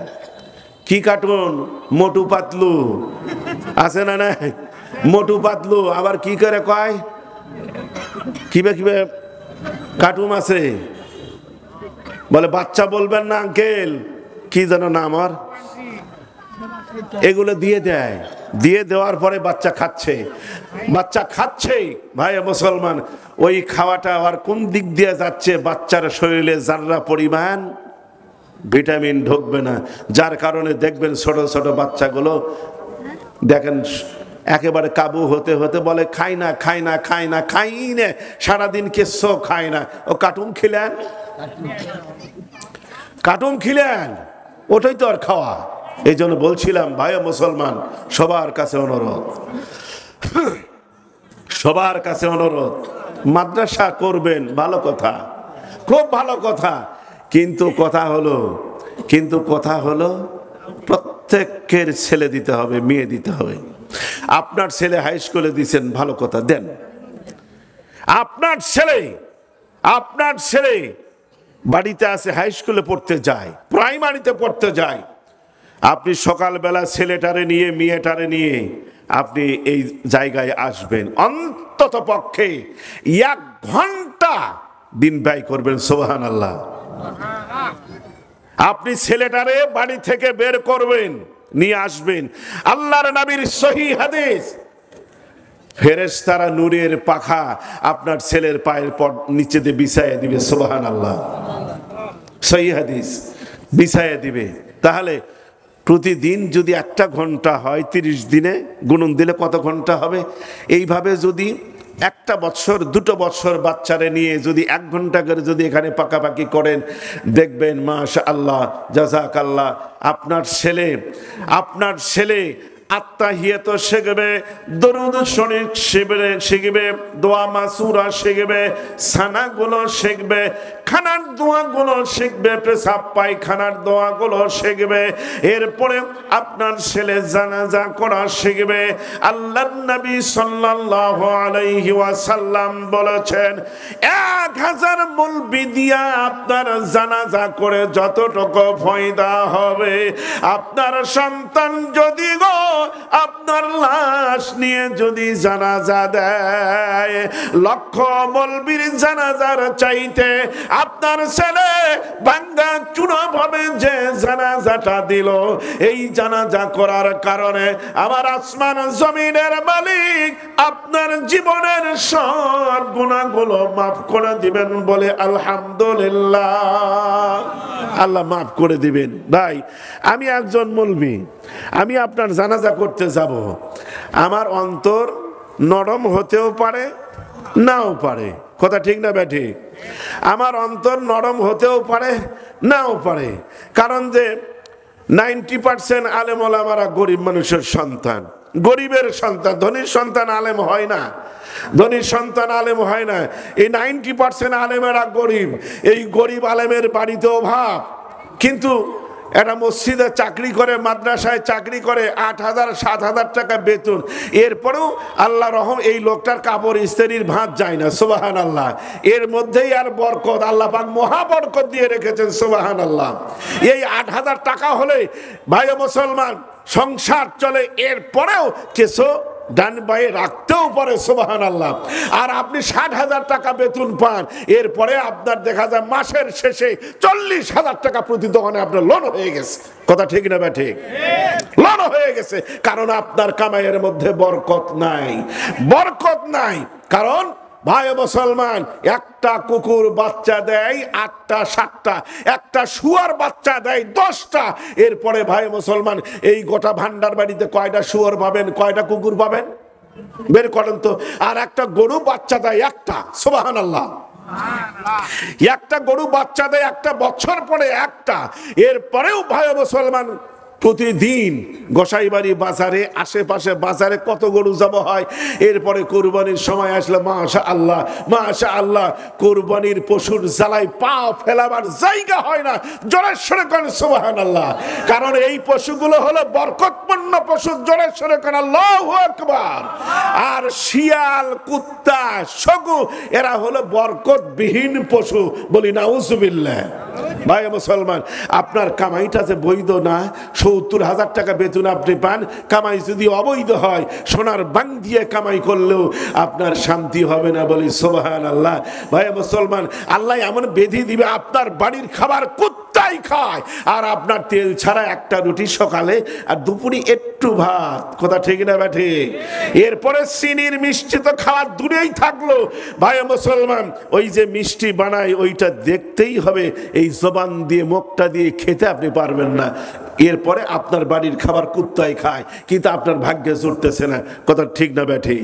S1: কি কার্টুন? মোটু পাতলু আছে না? না, মোটু পাতলু। আবার কি করে কয়, কিভাবে কার্টুন আছে বলে, বাচ্চা বলবেন না আঙ্কেল, কি যেন নাম আমার, এগুলো দিয়ে দেয়। দিয়ে দেওয়ার পরে বাচ্চা খাচ্ছে। ভাই মুসলমান, ওই খাওয়াটা আর কোন দিক দিয়ে যাচ্ছে, বাচ্চার শরীরে জাররা পরিমাণ ভিটামিন ঢুকবে না, যার কারণে দেখবেন ছোট ছোট বাচ্চাগুলো দেখেন একেবারে কাবু হতে হতে বলে খাই না, সারাদিন কিচ্ছু খায় না। ও কার্টুন খিলেন, ওটাই তো আর খাওয়া। এই জন্য বলছিলাম ভাই মুসলমান, সবার কাছে অনুরোধ, মাদ্রাসা করবেন ভালো কথা, খুব ভালো কথা, কিন্তু কথা হলো প্রত্যেকের ছেলে দিতে হবে, মেয়ে দিতে হবে। আপনার ছেলে হাই স্কুলে দিচ্ছেন, ভালো কথা, দেন। আপনার ছেলে বাড়িতে আছে, হাই স্কুলে পড়তে যায়, প্রাইমারিতে পড়তে যায়, আপনি সকালবেলা ছেলেটারে নিয়ে মেয়েটারে নিয়ে আপনি এই জায়গায় আসবেন, অন্তত পক্ষে 1 ঘন্টা দিন ব্যয় করবেন। সুবহানাল্লাহ। আপনি ছেলেটারে বাড়ি থেকে বের করবেন, নিয়ে আসবেন। আল্লাহর নবীর সহিহ হাদিস, ফেরেশতারা নূরের পাখা আপনার ছেলের পায়ের নিচে দিয়ে বিছাইয়ে দিবে। সুবহানাল্লাহ। সহিহ হাদিস, বিছাইয়ে দিবে। তাহলে প্রতিদিন যদি 1 ঘন্টা হয়, 30 দিনে গুণন দিলে কত ঘন্টা হবে? এইভাবে যদি 1 বছর 2 বছর বাচ্চারে নিয়ে যদি 1 ঘন্টা করে যদি এখানে পাকাপাকি করেন, দেখবেন মাশাআল্লাহ, জাযাকাল্লাহ, আপনার ছেলে আত্তাহিয়াত শিখবে, দরুদ শরীফ শিখবে, দোয়া মাসুরা শিখবে, সানাগুলো শিখবে, খানার দোয়াগুলো শিখবে, পেশাব পায়খানার দোয়াগুলো শিখবে। এরপরে আপনার ছেলে জানাজা করা শিখবে। আল্লাহর নবী সাল্লাল্লাহু আলাইহি ওয়াসাল্লাম বলেছেন, 1000 মুলবি দিয়া আপনার জানাজা করে যতটুকু ফায়দা হবে, আপনার সন্তান যদি আপনার লাশ নিয়ে যদি জানাজা দেয়, 1,00,000 মৌলবীর জানাজার চাইতে আপনার ছেলে ভাঙ্গা চূড়া ভাবে যে জানাজাটা দিল, এই জানাজা করার কারণে আমার আসমান জমিনের মালিক আপনার জীবনের সব গুনাহগুলো মাফ করে দিবেন। বলে আলহামদুলিল্লাহ। আল্লাহ মাফ করে দিবেন। ভাই, আমি একজন মৌলবী, আমি আপনার জানাজা করতে যাব, আমার অন্তর নরম হতেও পারে, নাও পারে। কথা ঠিক না ব্যাঠি? আমার অন্তর নরম হতেও পারে, নাও পারে। কারণ যে 90% আলেম ওলামারা গরিব মানুষের সন্তান, গরিবের সন্তান। ধনীর সন্তান আলেম হয় না, ধনীর সন্তান আলেম হয় না। এই 90% আলেমেরা গরিব। এই গরিব আলেমের বাড়িতে অভাব, কিন্তু একটা মসজিদে চাকরি করে, মাদ্রাসায় চাকরি করে, 8,000 7,000 টাকা বেতন। এরপরেও আল্লাহ রহম, এই লোকটার কাপড় ইস্ত্রির ভাঁজ যায় না। সুবহানাল্লাহ। এর মধ্যেই আর বরকত, আল্লাহ পাক মহা বরকত দিয়ে রেখেছেন। সুবহানাল্লাহ। এই 8,000 টাকা হলে ভাই মুসলমান সংসার চলে। এরপরেও কিছু ডান বায়ে রাখতেও পারে। সুবহানাল্লাহ। আর আপনি 60,000 টাকা বেতন পান, এরপরে আপনার দেখা যায় মাসের শেষে 40,000 টাকা প্রতি দোকানে আপনার লোন হয়ে গেছে। কথা ঠিক না ব্যাঠি? লোন হয়ে গেছে, কারণ আপনার কামাইয়ের মধ্যে বরকত নাই। কারণ ভাই মুসলমান, একটা কুকুর বাচ্চা দেয় 8টা 7টা, একটা শুয়ার বাচ্চা দেয় 10টা। এরপরে ভাই মুসলমান, এই গোটা ভান্ডার বাড়িতে কয়টা শুয়ার পাবেন, কয়টা কুকুর পাবেন? বের করেন তো। আর একটা গরু বাচ্চা দেয় 1টা। সুবহানাল্লাহ। একটা গরু বাচ্চা দেয় 1 বছর পরে 1টা। এরপরেও ভাই মুসলমান প্রতিদিন গোসাইবাড়ি বাজারে, আশেপাশে বাজারে কত গরু জব হয়। এরপরে কোরবানির সময় আসলে মাশাআল্লাহ, মাশাআল্লাহ, কোরবানির পশুর জ্বালায় পা ফেলাবার জায়গা হয় না। জোরে সোরে কোন সুবহানাল্লাহ। কারণ এই পশুগুলো হলো বরকতপূর্ণ পশু। জোরে সোরে কোন আল্লাহু আকবার। আর শিয়াল, কুত্তা, শগু এরা হলো বরকতবিহীন পশু। বলি নাউজুবিল্লাহ। ভাই মুসলমান, আপনার কামাইটা যে বৈধ না, 70,000 টাকা বেতন আপনি পান, কামাই যদি অবৈধ হয়, সোনার বাং দিয়ে কামাই করলেও আপনার শান্তি হবে না। বলি সুবহানাল্লাহ। ভাই মুসলমান, আল্লাহ এমন বেধি দিবে, আপনার বাড়ির খাবার কুত্তাই খায়, আর আপনার তেল ছাড়া একটা রুটি সকালে, আর দুপুরে একটু ভাত। কথা ঠিক না ব্যাঠি? এরপরে চিনির মিষ্টি তো খাওয়ার দূরেই থাকলো। ভাই মুসলমান, ওই যে মিষ্টি বানায় ওইটা দেখতেই হবে, এই জবান দিয়ে মুখটা দিয়ে খেতে আপনি পারবেন না। এরপরে আপনার বাড়ির খাবার কুত্তাই খায়, কিন্তু আপনার ভাগ্যে জুটতেছে না। কথা ঠিক না ব্যাঠি?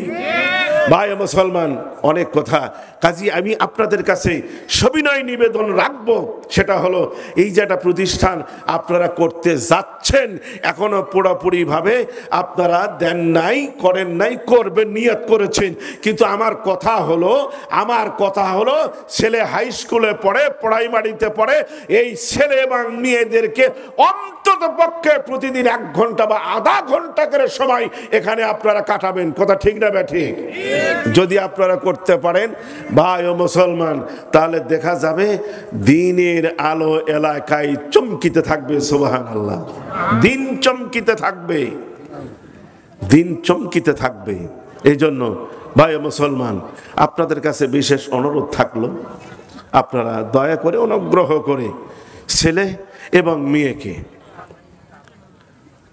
S1: ভাই মুসলমান, অনেক কথা। কাজী আমি আপনাদের কাছে সবিনয় নিবেদন রাখবো, সেটা হলো এই যে একটা প্রতিষ্ঠান আপনারা করতে যাচ্ছেন, এখনো পুরোপুরি ভাবে আপনারা দেন নাই, করেন নাই, করবেন, নিয়ত করেছেন। কিন্তু আমার কথা হলো ছেলে হাই স্কুলে পড়ে, প্রাইমারিতে পড়ে, এই ছেলে এবং মেয়েদেরকে অন্তত পক্ষে প্রতিদিন 1 ঘন্টা বা আধা ঘন্টা করে সময় এখানে আপনারা কাটাবেন। কথা ঠিক না ঠিক? যদি আপনারা করতে পারেন ভাই ও মুসলমান, তাহলে দেখা যাবে দিনের আলো এলাকায় চমকিতে থাকবে। সুবহানাল্লাহ। দিন চমকিতে থাকবে, দিন চমকিতে থাকবে। এই জন্য ভাই ও মুসলমান, আপনাদের কাছে বিশেষ অনুরোধ থাকলো, আপনারা দয়া করে অনুগ্রহ করে ছেলে এবং মেয়েকে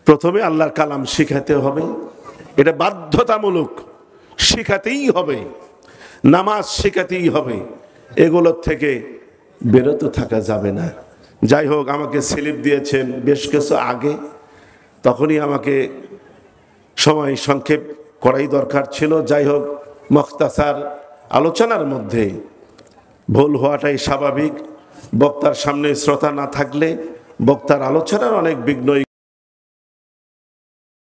S1: প্রথমে আল্লাহর কালাম শিখাতে হবে, এটা বাধ্যতামূলক, শিখাতেই হবে। নামাজ শিখাতেই হবে, এগুলোর থেকে বিরত থাকা যাবে না। যাই হোক, আমাকে স্লিপ দিয়েছেন বেশ কিছু আগে, তখনই আমাকে সময় সংক্ষেপ করাই দরকার ছিল। যাই হোক, মুখতাসার আলোচনার মধ্যে ভুল হওয়াটাই স্বাভাবিক। বক্তার সামনে শ্রোতা না থাকলে বক্তার আলোচনার অনেক বিঘ্ন